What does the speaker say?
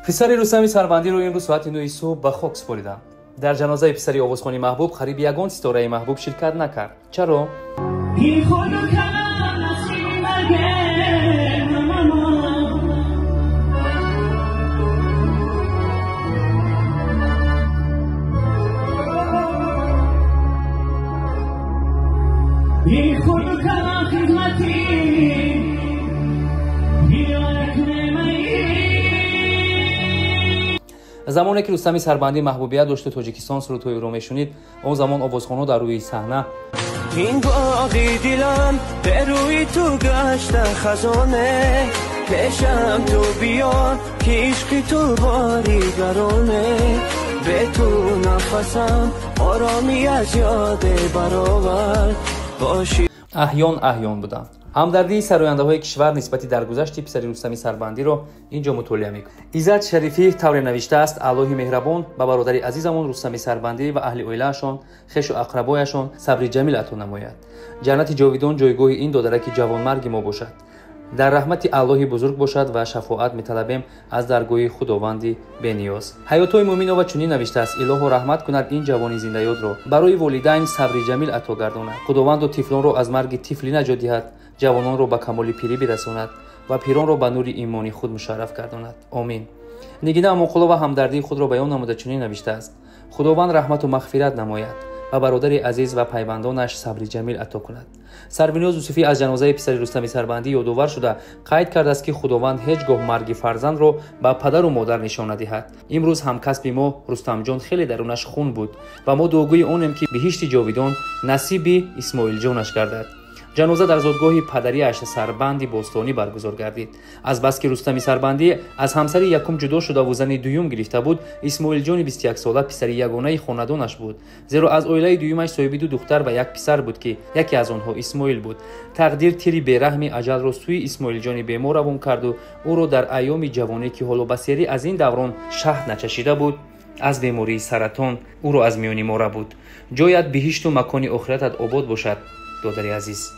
پسر رستم سربندی رو امروز ساعت 9 صبح به خاک سپردند. در جنازه پسری آوازخوانی محبوب قریب یگان ستاره محبوب شرکت نکرد. چرا؟ زمانی که رستم سربندی محبوبیت داشت و تاجیکستان سرودهای رو میشنید، اون زمان آوازخوان‌ها در روی صحنه این باقی دیلم به روی تو گشت خزانه پیشم تو بیار که عشقی تو باری گرانه به تو نفسم آرامی از یاد برآور باشی. احیان بودند. همدردی سرآینده‌های کشور نسبتی درگذشت پسر رستم سربندی را اینجا مطالعه می‌کنیم. عزت شریفی طور نوشته است: الله مهربان به برادر عزیزمون رستم سربندی و اهل عائله‌شان، خویش و اقربایشان صبر جمیل عطا نماید. جنت جاویدان جایگاه این دو درک جوانمرگ ما باشد. در رحمت الله بزرگ باشد و شفاعت می‌طلبیم از درگاه خداوند بی‌نیاز. حیات‌های مومنان و چنین نوشته است: اله رحمت کند این جوانی زنده یاد را برای والدین صبر جمیل عطا گرداند. خداوند و طفلان را از مرگ طفلی نجات دهد، جوانان را به کمال پیری برساند و پیران را به نور ایمانی خود مشرف گرداند. آمین. نگینه اماخلا و همدردی خود را بیان نموده چنین نوشته است: خداوند رحمت و مغفرت نماید و برادر عزیز و پیوندانش صبر جمیل عطا کند. سربنیاز یوسفی از جنازه پسر رستم سربندی یادآور شده قید کرده است که خداوند هیچگاه مرگ فرزند را به پدر و مادر نشان ندهد. امروز هم کسب ما رستم جان خیلی درونش خون بود و ما دعاگوی اونیم که بهشت جاویدان نصیب اسماعیل جانش گردد. جنازه در زادگاه پدریش سربندی بوستانی برگزار گردید. از بس که رستم سربندی از همسر یکم جدا شده و زن دوم گرفته بود، اسماعیل جان 21 ساله پسر یگانه خاندانش بود. زیرا از عائله دومش صاحب 2 دختر و 1 پسر بود که یکی از آنها اسماعیل بود. تقدیر تیری بی‌رحم اجل را سوی اسماعیل جان بیمار روان کرد و او را در ایام جوانی که حالا بسیاری از این دوران شهد نچشیده بود، از بیماری سرطان او را از میان ما بود. جایت بهشت و مکان آخرتت آباد باشد دادر عزیز.